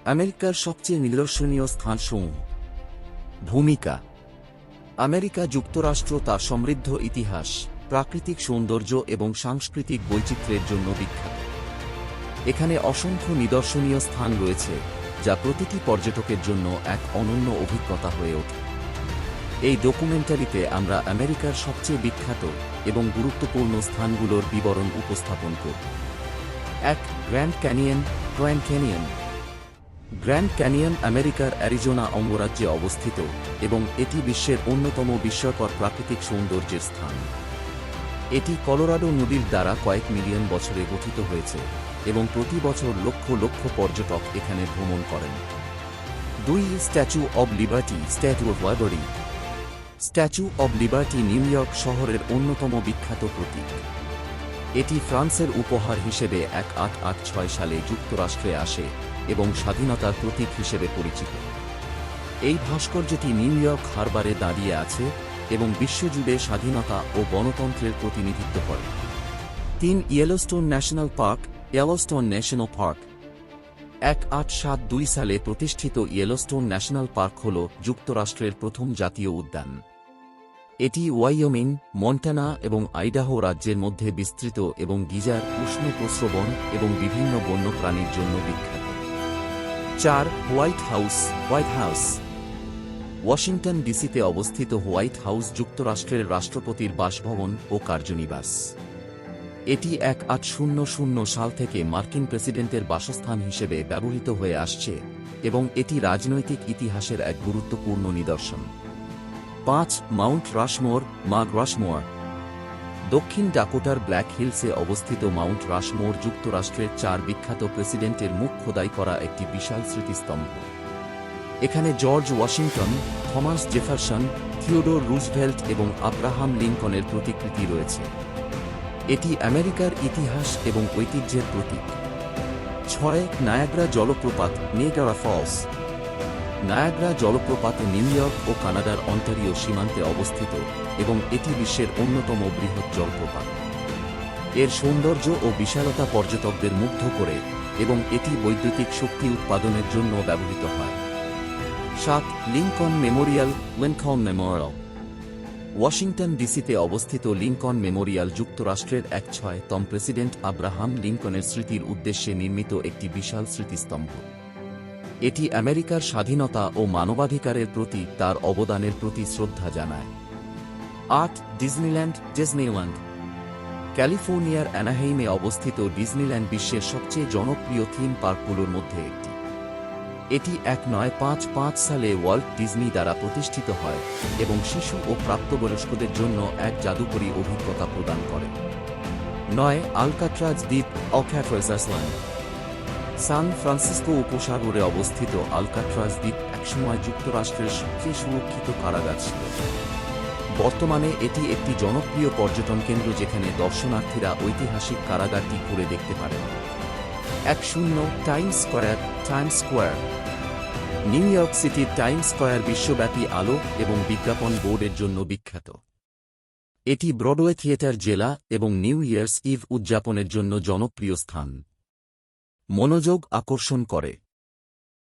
আমেরিকার সবচেয়ে নিদর্শনীয় স্থানসমূহ। ভূমিকা। আমেরিকা যুক্তরাষ্ট্র তার সমৃদ্ধ ইতিহাস, প্রাকৃতিক সৌন্দর্য এবং সাংস্কৃতিক বৈচিত্র্যের জন্য বিখ্যাত। এখানে অসংখ্য নিদর্শনীয় স্থান রয়েছে, যা প্রতিটি পর্যটকের জন্য এক অনন্য অভিজ্ঞতা হয়ে ওঠে। এই ডকুমেন্টারিতে আমরা আমেরিকার সবচেয়ে বিখ্যাত এবং গুরুত্বপূর্ণ স্থানগুলোর বিবরণ উপস্থাপন করব। ১. Grand canyon. Grand canyon grand canyon আমেরিকার অ্যারিজোনা অঙ্গরাজ্যে অবস্থিত এবং এটি বিশ্বের অন্যতম বিস্ময়কর প্রাকৃতিক সৌন্দর্যের স্থান। এটি কলোরাডো নদীর দ্বারা কয়েক মিলিয়ন বছরে গঠিত হয়েছে এবং প্রতি বছর লক্ষ লক্ষ পর্যটক এখানে ভ্রমণ করেন। ২. Statue of liberty. Statue of liberty statue of liberty new York শহরের অন্যতম বিখ্যাত প্রতীক। এটি ফ্রান্সের উপহার হিসেবে ১৮৮৬ সালে যুক্তরাষ্ট্রে আসে এবং স্বাধীনতার প্রতীক হিসেবে পরিচিত। এই ভাস্কর্যটি নিউ ইয়র্ক হারবারে দাঁড়িয়ে আছে এবং বিশ্বজুড়ে স্বাধীনতা ও গণতন্ত্রের প্রতিনিধিত্ব করে। ৩. Yellowstone national park. Yellowstone national park ১৮৭২ সালে প্রতিষ্ঠিত ইয়েলোস্টোন ন্যাশনাল পার্ক হল যুক্তরাষ্ট্রের প্রথম জাতীয় উদ্যান। এটি ওয়াইয়োমিং, মন্টানা এবং আইডাহো রাজ্যের মধ্যে বিস্তৃত এবং গিজার, উষ্ণ প্রস্রবণ এবং বিভিন্ন বন্যপ্রাণীর জন্য বিখ্যাত। ৪. White House. White House Washington ডিসিতে অবস্থিত হোয়াইট হাউস যুক্তরাষ্ট্রের রাষ্ট্রপতির বাসভবন ও কার্যনিবাস। এটি ১৮০০ সাল থেকে মার্কিন প্রেসিডেন্টের বাসস্থান হিসেবে ব্যবহৃত হয়ে আসছে এবং এটি রাজনৈতিক ইতিহাসের এক গুরুত্বপূর্ণ নিদর্শন। ৫. Mount Rushmore. মাউন্ট রাশমোর দক্ষিণ ডাকোটার ব্ল্যাক হিলসে অবস্থিত মাউন্ট রাশমোর যুক্তরাষ্ট্রের ৪ বিখ্যাত প্রেসিডেন্টের মুখ খোদাই করা একটি বিশাল স্মৃতিস্তম্ভ। এখানে George Washington, Thomas Jefferson, Theodore Roosevelt এবং আব্রাহাম লিঙ্কনের প্রতিকৃতি রয়েছে। এটি আমেরিকার ইতিহাস এবং ঐতিহ্যের প্রতীক। ৬. নায়াগ্রা জলপ্রপাত। নিয়াগ্রা ফলস নায়াগ্রা জলপ্রপাত নিউ ইয়র্ক ও কানাডার অন্টারিও সীমান্তে অবস্থিত এবং এটি বিশ্বের অন্যতম বৃহৎ জলপ্রপাত। এর সৌন্দর্য ও বিশালতা পর্যটকদের মুগ্ধ করে এবং এটি বৈদ্যুতিক শক্তি উৎপাদনের জন্য ব্যবহৃত হয়। ৭. Lincoln Memorial. Lincoln Memorial Washington ডিসিতে অবস্থিত লিঙ্কন মেমোরিয়াল যুক্তরাষ্ট্রের ১৬তম প্রেসিডেন্ট আব্রাহাম লিঙ্কনের স্মৃতির উদ্দেশ্যে নির্মিত একটি বিশাল স্মৃতিস্তম্ভ। এটি আমেরিকার স্বাধীনতা ও মানবাধিকারের প্রতি তার অবদানের প্রতি শ্রদ্ধা জানায়। ৮. ডিজনিল্যান্ড। ডিজনিল্যান্ড ক্যালিফোর্নিয়ার অ্যানাহেইমে অবস্থিত ডিজনিল্যান্ড বিশ্বের সবচেয়ে জনপ্রিয় থিম পার্কগুলোর মধ্যে একটি। এটি ১৯৫৫ সালে ওয়াল্ট ডিজনি দ্বারা প্রতিষ্ঠিত হয় এবং শিশু ও প্রাপ্তবয়স্কদের জন্য এক জাদুকরী অভিজ্ঞতা প্রদান করে। ৯. আলকাট্রাজ দ্বীপ। আলকাট্রাজ আইল্যান্ড সান ফ্রান্সিসকো উপসাগরে অবস্থিত আলকাট্রাজ দ্বীপ একসময় যুক্তরাষ্ট্রের সবচেয়ে সুরক্ষিত কারাগার ছিল। বর্তমানে এটি একটি জনপ্রিয় পর্যটন কেন্দ্র যেখানে দর্শনার্থীরা ঐতিহাসিক কারাগারটি ঘুরে দেখতে পারেন। ১০. Times square. Times square new York সিটির টাইমস স্কয়ার বিশ্বব্যাপী আলো এবং বিজ্ঞাপন বোর্ডের জন্য বিখ্যাত। এটি ব্রডওয়ে থিয়েটার, জেলা এবং নিউ ইয়ার্স ইভ উদযাপনের জন্য জনপ্রিয় স্থান। মনোযোগ আকর্ষণ করে।